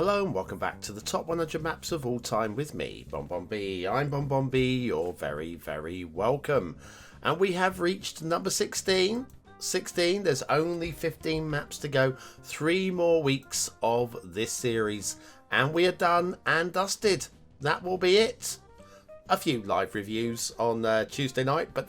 Hello and welcome back to the top 100 maps of all time with me, BonBonB. I'm BonBonB, you're very, very welcome. And we have reached number 16. There's only 15 maps to go. 3 more weeks of this series. And we are done and dusted. That will be it. A few live reviews on Tuesday night, but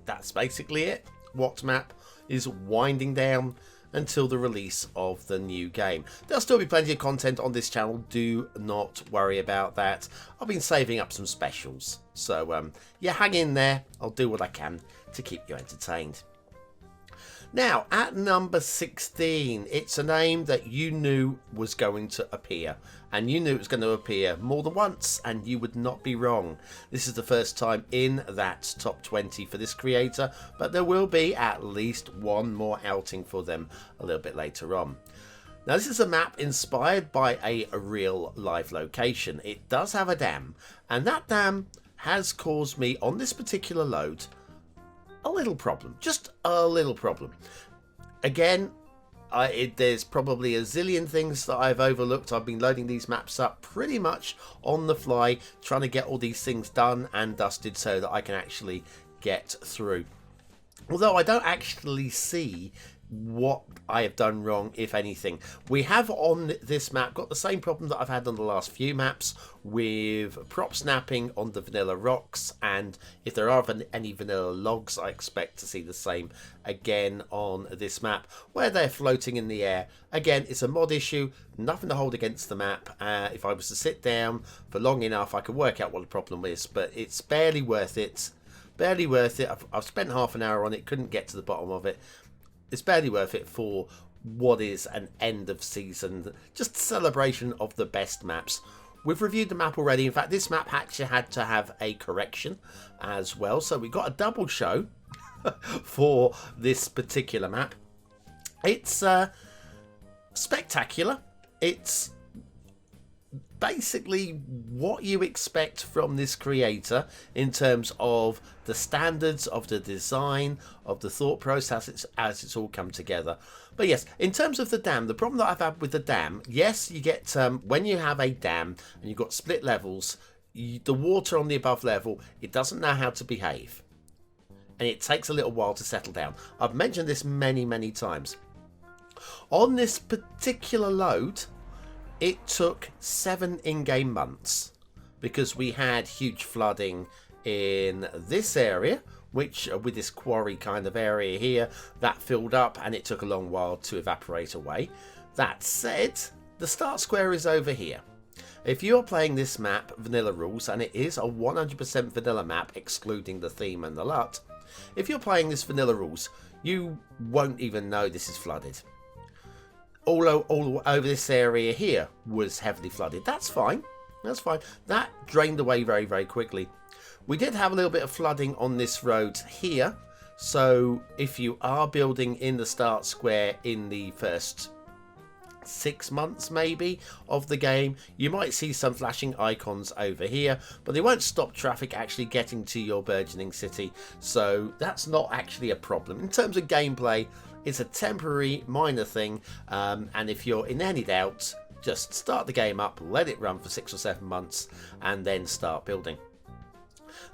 that's basically it. What map is winding down until the release of the new game. There'll still be plenty of content on this channel, do not worry about that. I've been saving up some specials, so yeah, hang in there. I'll do what I can to keep you entertained. Now, at number 16, it's a name that you knew was going to appear. And you knew it was going to appear more than once, and you would not be wrong. This is the first time in that top 20 for this creator, but there will be at least one more outing for them a little bit later on. Now, this is a map inspired by a real live location. It does have a dam, and that dam has caused me, on this particular load, a little problem. Just a little problem. Again, there's probably a zillion things that I've overlooked. I've been loading these maps up pretty much on the fly, trying to get all these things done and dusted so that I can actually get through. Although I don't actually see what I have done wrong, if anything. We have on this map got the same problem that I've had on the last few maps with prop snapping on the vanilla rocks, and if there are any vanilla logs, I expect to see the same again on this map where they're floating in the air. Again, it's a mod issue, nothing to hold against the map. If I was to sit down for long enough, I could work out what the problem is, but it's barely worth it. Barely worth it. I've spent half an hour on it, couldn't get to the bottom of it. It's barely worth it for what is an end of season, just celebration of the best maps. We've reviewed the map already. In fact, this map actually had to have a correction as well. So we got a double show for this particular map. It's spectacular. It's basically what you expect from this creator in terms of the standards of the design, of the thought process as it's all come together. But yes, in terms of the dam, the problem that I've had with the dam, yes, you get when you have a dam and you've got split levels, the water on the above level, it doesn't know how to behave, and it takes a little while to settle down. I've mentioned this many times. On this particular load, it took 7 in-game months because we had huge flooding in this area, which with this quarry kind of area here, that filled up and it took a long while to evaporate away. That said, the start square is over here. If you're playing this map, vanilla rules, and it is a 100% vanilla map, excluding the theme and the LUT, if you're playing this vanilla rules, you won't even know this is flooded. All over this area here was heavily flooded. That's fine. That's fine. That drained away very quickly. We did have a little bit of flooding on this road here. So if you are building in the start square in the first 6 months maybe of the game, you might see some flashing icons over here, but they won't stop traffic actually getting to your burgeoning city. So that's not actually a problem. In terms of gameplay, it's a temporary minor thing, and if you're in any doubt, just start the game up, let it run for 6 or 7 months, and then start building.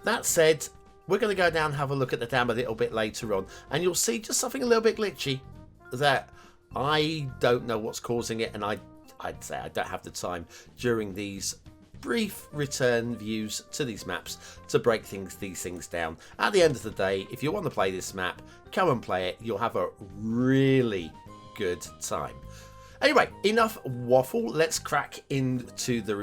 That said, we're going to go down and have a look at the dam a little bit later on, and you'll see just something a little bit glitchy that I don't know what's causing it, and I'd say I don't have the time during these brief return views to these maps to break these things down. At the end of the day, if you want to play this map, come and play it. You'll have a really good time. Anyway, enough waffle. Let's crack into the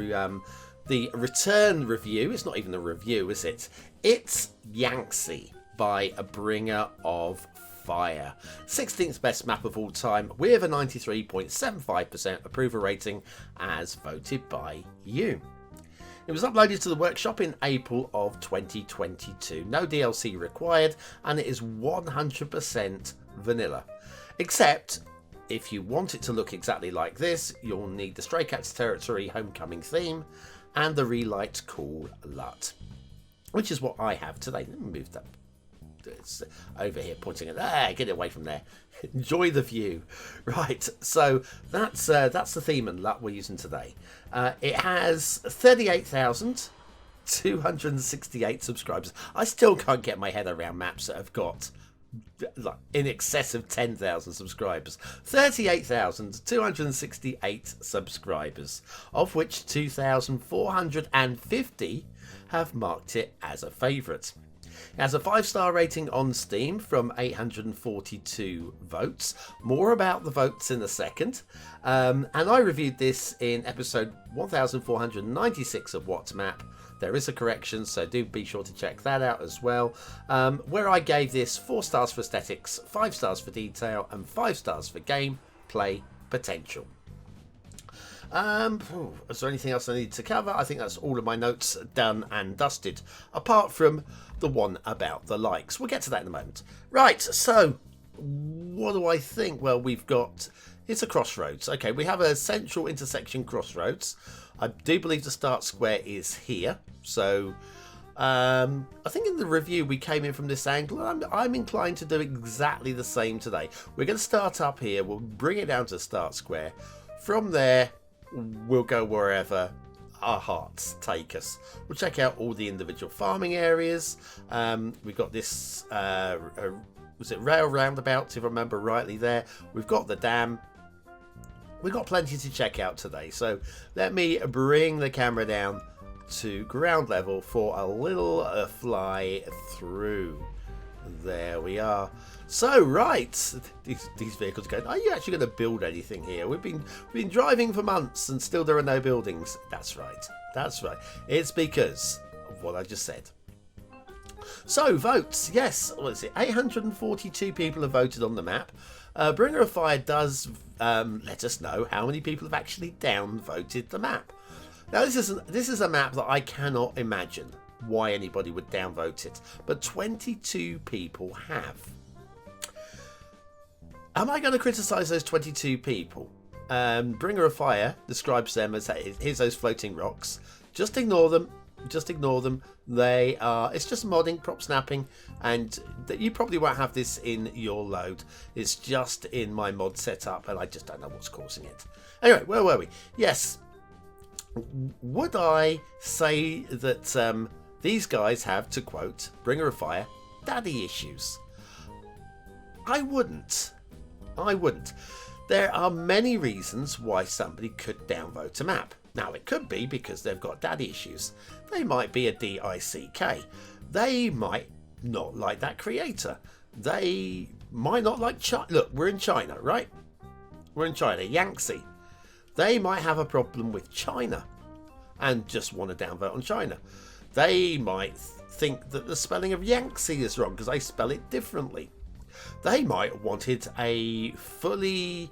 return review. It's not even a review, is it? It's Yangtze by A Bringer of Fire. 16th best map of all time with a 93.75% approval rating as voted by you. It was uploaded to the workshop in April of 2022. No DLC required, and it is 100% vanilla. Except, if you want it to look exactly like this, you'll need the Stray Cats Territory Homecoming theme and the Relight Cool LUT, which is what I have today. Let me move that it's over here pointing at there. Get it away from there. Enjoy the view. Right, so that's the theme and that we're using today. It has 38,268 subscribers. I still can't get my head around maps that have got like in excess of 10,000 subscribers. 38,268 subscribers, of which 2,450 have marked it as a favourite. It has a 5-star rating on Steam from 842 votes. More about the votes in a second. And I reviewed this in episode 1496 of What's Map. There is a correction, so do be sure to check that out as well. Where I gave this 4 stars for aesthetics, 5 stars for detail, and 5 stars for gameplay potential. Is there anything else I need to cover? I think that's all of my notes done and dusted, apart from the one about the likes. We'll get to that in a moment. Right, so what do I think? Well, it's a crossroads. Okay, we have a central intersection crossroads. I do believe the start square is here. So I think in the review we came in from this angle. I'm inclined to do exactly the same today. We're going to start up here. We'll bring it down to the start square. From there, we'll go wherever our hearts take us. We'll check out all the individual farming areas. We've got this, was it rail roundabouts, if I remember rightly there. We've got the dam. We've got plenty to check out today. So let me bring the camera down to ground level for a little fly through. There we are. So right, these vehicles are going, are you actually going to build anything here? We've been driving for months and still there are no buildings. That's right. It's because of what I just said. So votes, yes, what is it? 842 people have voted on the map. Bringer of Fire does let us know how many people have actually downvoted the map. Now this is a map that I cannot imagine why anybody would downvote it, but 22 people have. Am I going to criticise those 22 people? Bringer of Fire describes them as, here's those floating rocks. Just ignore them. They are, it's just modding, prop snapping, and you probably won't have this in your load. It's just in my mod setup, and I just don't know what's causing it. Anyway, where were we? Yes. Would I say that these guys have, to quote Bringer of Fire, daddy issues? I wouldn't. There are many reasons why somebody could downvote a map. Now, it could be because they've got daddy issues. They might be a DICK. They might not like that creator. They might not like China. Look, we're in China, right? We're in China, Yangtze. They might have a problem with China and just want to downvote on China. They might think that the spelling of Yangtze is wrong because they spell it differently. They might have wanted a fully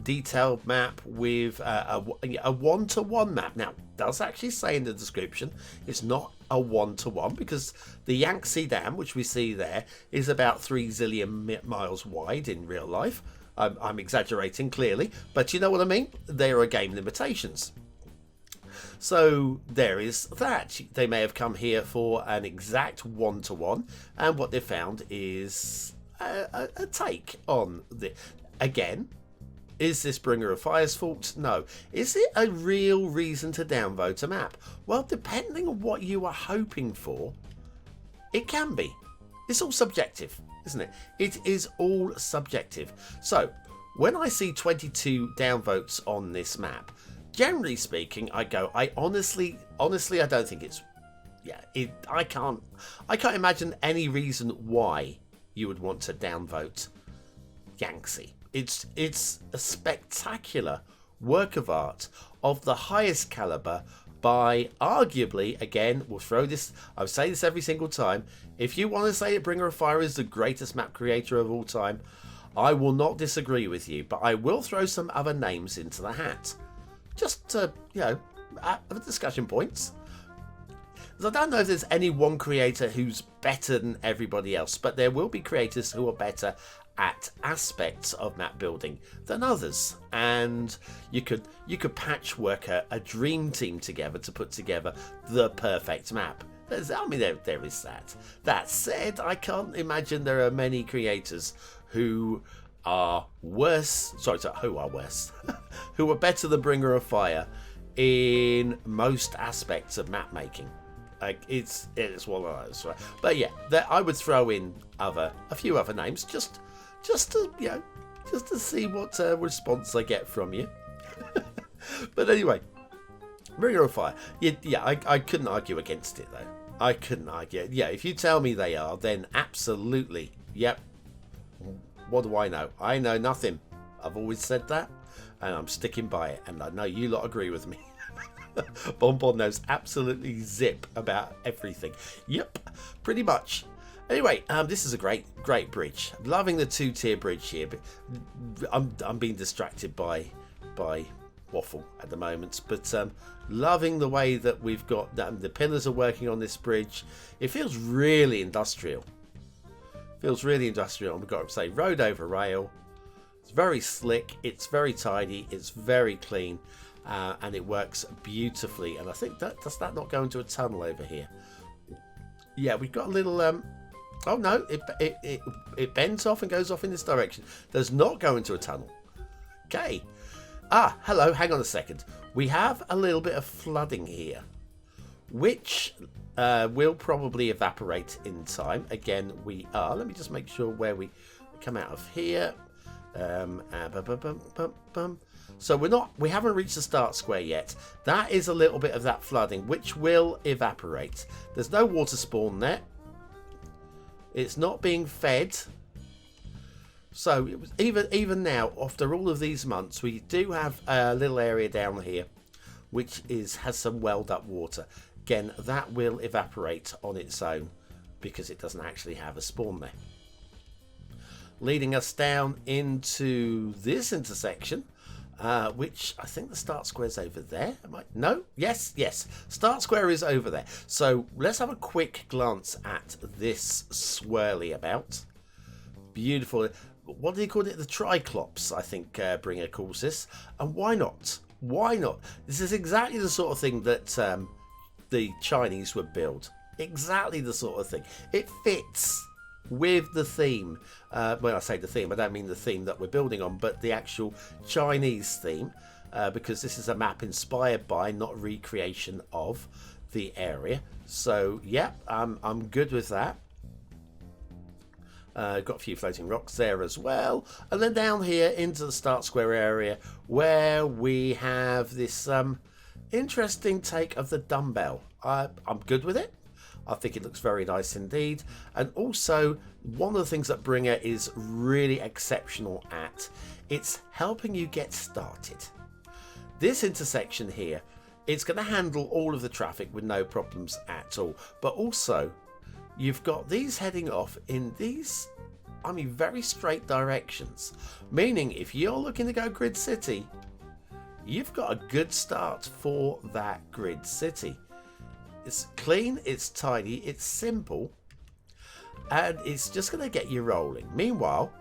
detailed map with a one-to-one map. Now, it does actually say in the description it's not a one-to-one because the Yangtze Dam, which we see there, is about 3 zillion miles wide in real life. I'm exaggerating clearly, but you know what I mean? There are game limitations. So there is that. They may have come here for an exact one-to-one, and what they found is a take on the. Again, is this Bringer of Fire's fault? No. Is it a real reason to downvote a map? Well, depending on what you are hoping for, it can be. It's all subjective, isn't it? It is all subjective. So when I see 22 downvotes on this map, generally speaking, I go, I honestly, I don't think it's. Yeah, I can't imagine any reason why you would want to downvote Yangtze. It's a spectacular work of art of the highest caliber by arguably, again, we'll throw this, I say this every single time, if you want to say that Bringer of Fire is the greatest map creator of all time, I will not disagree with you, but I will throw some other names into the hat. Just to, discussion points. I don't know if there's any one creator who's better than everybody else, but there will be creators who are better at aspects of map building than others, and you could patchwork a dream team together to put together the perfect map. I mean, there is that. That said, I can't imagine there are many creators who are worse. Sorry, who are worse? Who are better than Bringer of Fire in most aspects of map making. Like it's one of those. Right? But yeah, I would throw in a few other names just to see what response I get from you. But anyway, Bringer of Fire. Yeah, I couldn't argue against it though. I couldn't argue. Yeah, if you tell me they are, then absolutely. Yep. What do I know? I know nothing. I've always said that, and I'm sticking by it. And I know you lot agree with me. BonBon knows absolutely zip about everything. Yep, pretty much. Anyway, this is a great bridge. Loving the two-tier bridge here, but I'm being distracted by waffle at the moment. But loving the way that we've got the pillars are working on this bridge. It feels really industrial. Feels really industrial. And we've got to say, road over rail. It's very slick. It's very tidy. It's very clean. And it works beautifully. And I think does that not go into a tunnel over here? Yeah, we've got a little oh no, it bends off and goes off in this direction. Does not go into a tunnel. Okay. Hello, hang on a second. We have a little bit of flooding here, which will probably evaporate in time. Again, let me just make sure where we come out of here. So we haven't reached the start square yet. That is a little bit of that flooding, which will evaporate. There's no water spawn there. It's not being fed. So even now, after all of these months, we do have a little area down here, which has some welled up water. Again, that will evaporate on its own because it doesn't actually have a spawn there. Leading us down into this intersection, which I think the start square is over there. No? Yes. Start square is over there. So let's have a quick glance at this swirly about. Beautiful. What do you call it? The Triclops, I think Bringer calls this. And why not? Why not? This is exactly the sort of thing that the Chinese would build. Exactly the sort of thing. It fits with the theme. When I say the theme, I don't mean the theme that we're building on, but the actual Chinese theme, because this is a map inspired by, not recreation of, the area. So yeah, I'm good with that. Got a few floating rocks there as well, and then down here into the start square area where we have this interesting take of the dumbbell. I'm good with it. I think it looks very nice indeed. And also, one of the things that Bringer is really exceptional at, it's helping you get started. This intersection here, it's going to handle all of the traffic with no problems at all. But also, you've got these heading off in these, very straight directions. Meaning, if you're looking to go Grid City, you've got a good start for that Grid City. It's clean, it's tidy, it's simple, and it's just going to get you rolling. Meanwhile,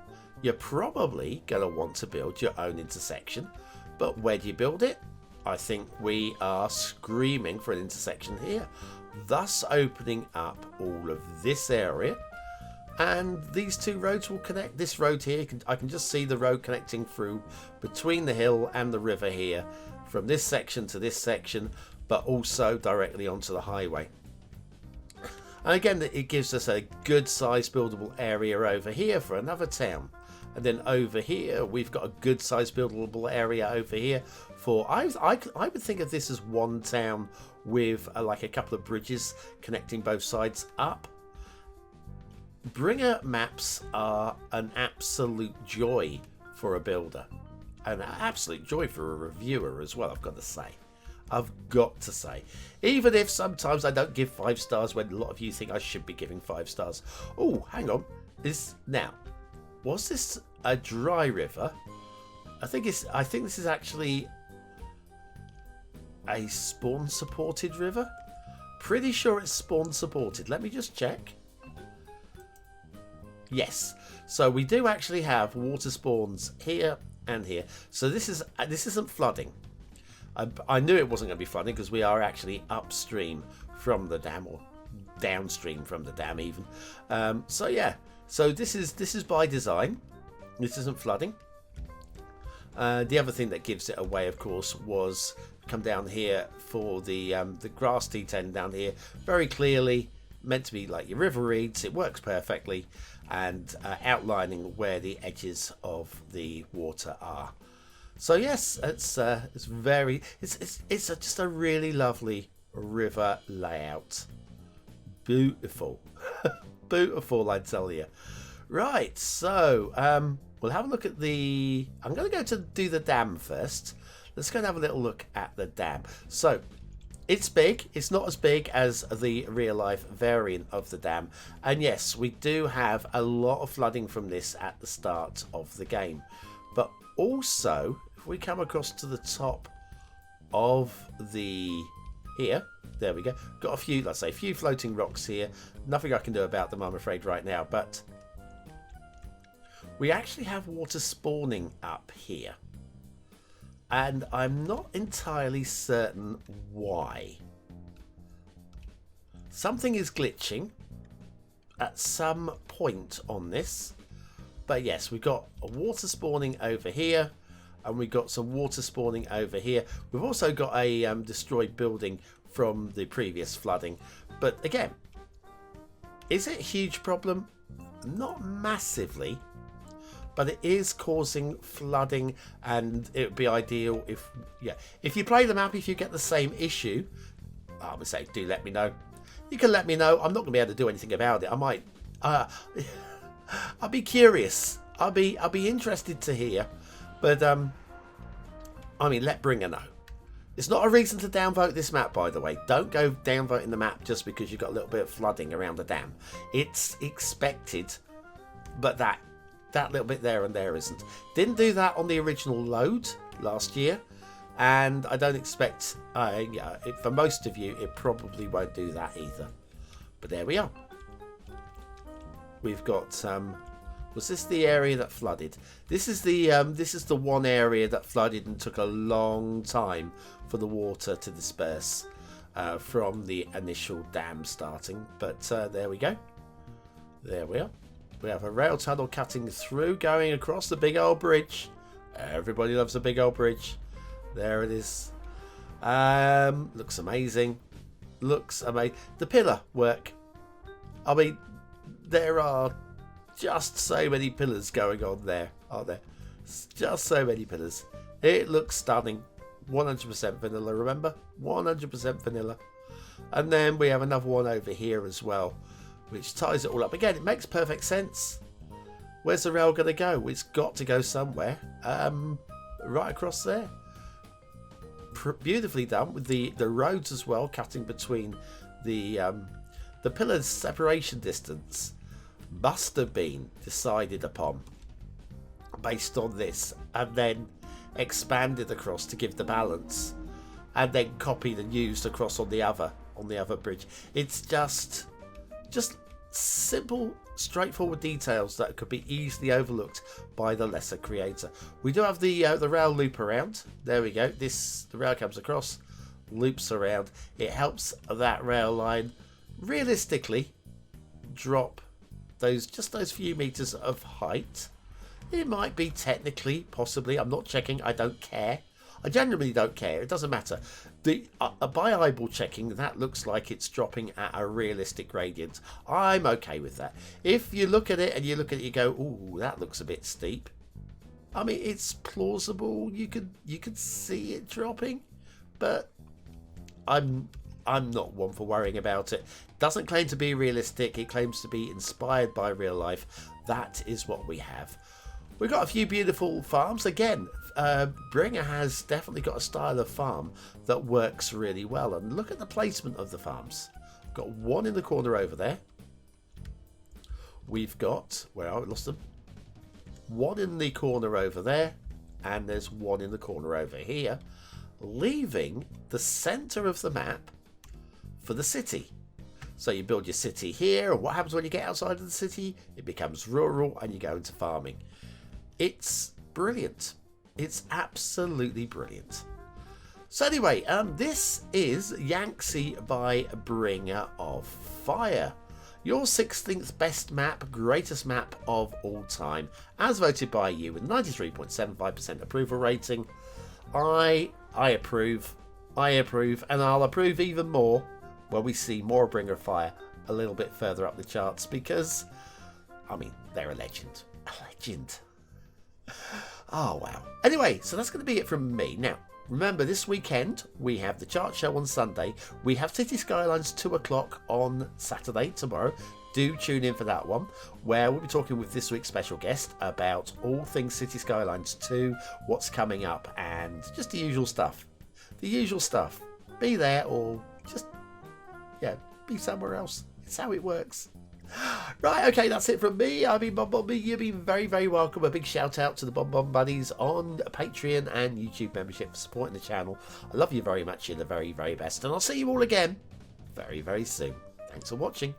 you're probably going to want to build your own intersection, but where do you build it? I think we are screaming for an intersection here, thus opening up all of this area, and these two roads will connect. This road here, I can just see the road connecting through between the hill and the river here, from this section to this section, but also directly onto the highway. And again, it gives us a good sized buildable area over here for another town. And then over here, we've got a good sized buildable area over here for, I would think of this as one town with like a couple of bridges connecting both sides up. Bringer maps are an absolute joy for a builder. An absolute joy for a reviewer as well, I've got to say. I've got to say, even if sometimes I don't give 5 stars when a lot of you think I should be giving 5 stars. Oh, hang on. Was this a dry river? I think this is actually a spawn supported river. Pretty sure it's spawn supported. Let me just check. Yes. So we do actually have water spawns here and here. So this isn't flooding. I knew it wasn't going to be flooding because we are actually upstream from the dam, or downstream from the dam even. So yeah, so this is by design. This isn't flooding. The other thing that gives it away, of course, was come down here for the grass T10 down here. Very clearly meant to be like your river reeds. It works perfectly, and outlining where the edges of the water are. So yes, it's just a really lovely river layout. Beautiful, beautiful, I tell you. Right, so we'll have a look at the... I'm going to go to do the dam first. Let's go and have a little look at the dam. So, it's big. It's not as big as the real-life variant of the dam. And yes, we do have a lot of flooding from this at the start of the game. But also, if we come across to the top of the... Here, there we go. Got a few, let's say, a few floating rocks here. Nothing I can do about them, I'm afraid, right now. But we actually have water spawning up here. And I'm not entirely certain why. Something is glitching at some point on this. But yes, we've got a water spawning over here. And we've got some water spawning over here. We've also got a destroyed building from the previous flooding. But again, is it a huge problem? Not massively. But it is causing flooding, and it would be ideal if you play the map, if you get the same issue, I would say do let me know. You can let me know. I'm not going to be able to do anything about it. I might I'll be curious. I'll be interested to hear. But I mean, let Bringer know. It's not a reason to downvote this map, by the way. Don't go downvoting the map just because you've got a little bit of flooding around the dam. It's expected, but that little bit there and there isn't. Didn't do that on the original load last year, and I don't expect for most of you it probably won't do that either. But there we are. We've got was this the area that flooded? This is the one area that flooded and took a long time for the water to disperse from the initial dam starting. But there we go. There we are. We have a rail tunnel cutting through, going across the big old bridge. Everybody loves a big old bridge. There it is. Looks amazing. Looks amazing. The pillar work. I mean, there are just so many pillars going on there, aren't there? Just so many pillars. It looks stunning. 100% vanilla, remember? 100% vanilla. And then we have another one over here as well, which ties it all up. Again, it makes perfect sense. Where's the rail going to go? It's got to go somewhere. Right across there. Beautifully done with the roads as well, cutting between the pillars' separation distance. Must have been decided upon based on this, and then expanded across to give the balance, and then copied and used across on the other bridge. It's just simple, straightforward details that could be easily overlooked by the lesser creator. We do have the rail loop around. There we go. The rail comes across, loops around. It helps that rail line realistically drop those few meters of height. It might be technically, possibly. I'm not checking. I don't care. I genuinely don't care. It doesn't matter. By eyeball checking, that looks like it's dropping at a realistic gradient. I'm okay with that. If you look at it and you go, ooh, that looks a bit steep. I mean, it's plausible. You could see it dropping, but I'm not one for worrying about it. Doesn't claim to be realistic. It claims to be inspired by real life. That is what we have. We've got a few beautiful farms. Again, Bringer has definitely got a style of farm that works really well. And look at the placement of the farms. We've got one in the corner over there. We've got, where are we? Lost them. One in the corner over there. And there's one in the corner over here. Leaving the center of the map for the city. So you build your city here, and what happens when you get outside of the city? It becomes rural and you go into farming. It's brilliant. It's absolutely brilliant. So anyway, this is Yangtze by Bringer of Fire. Your 16th best map, greatest map of all time, as voted by you with 93.75% approval rating. I approve, and I'll approve even more when we see more Bringer of Fire a little bit further up the charts, because, I mean, they're a legend. A legend. Oh, wow. Anyway, so that's going to be it from me. Now, remember, this weekend, we have the chart show on Sunday. We have Cities Skylines 2 o'clock on Saturday, tomorrow. Do tune in for that one, where we'll be talking with this week's special guest about all things Cities Skylines 2, what's coming up, and just the usual stuff. The usual stuff. Be there or just, yeah, be somewhere else. It's how it works. Right, okay, that's it from me. I've been BonBonB. You've been very, very welcome. A big shout out to the BonBon Buddies on Patreon and YouTube membership for supporting the channel. I love you very much. You're the very, very best. And I'll see you all again very, very soon. Thanks for watching.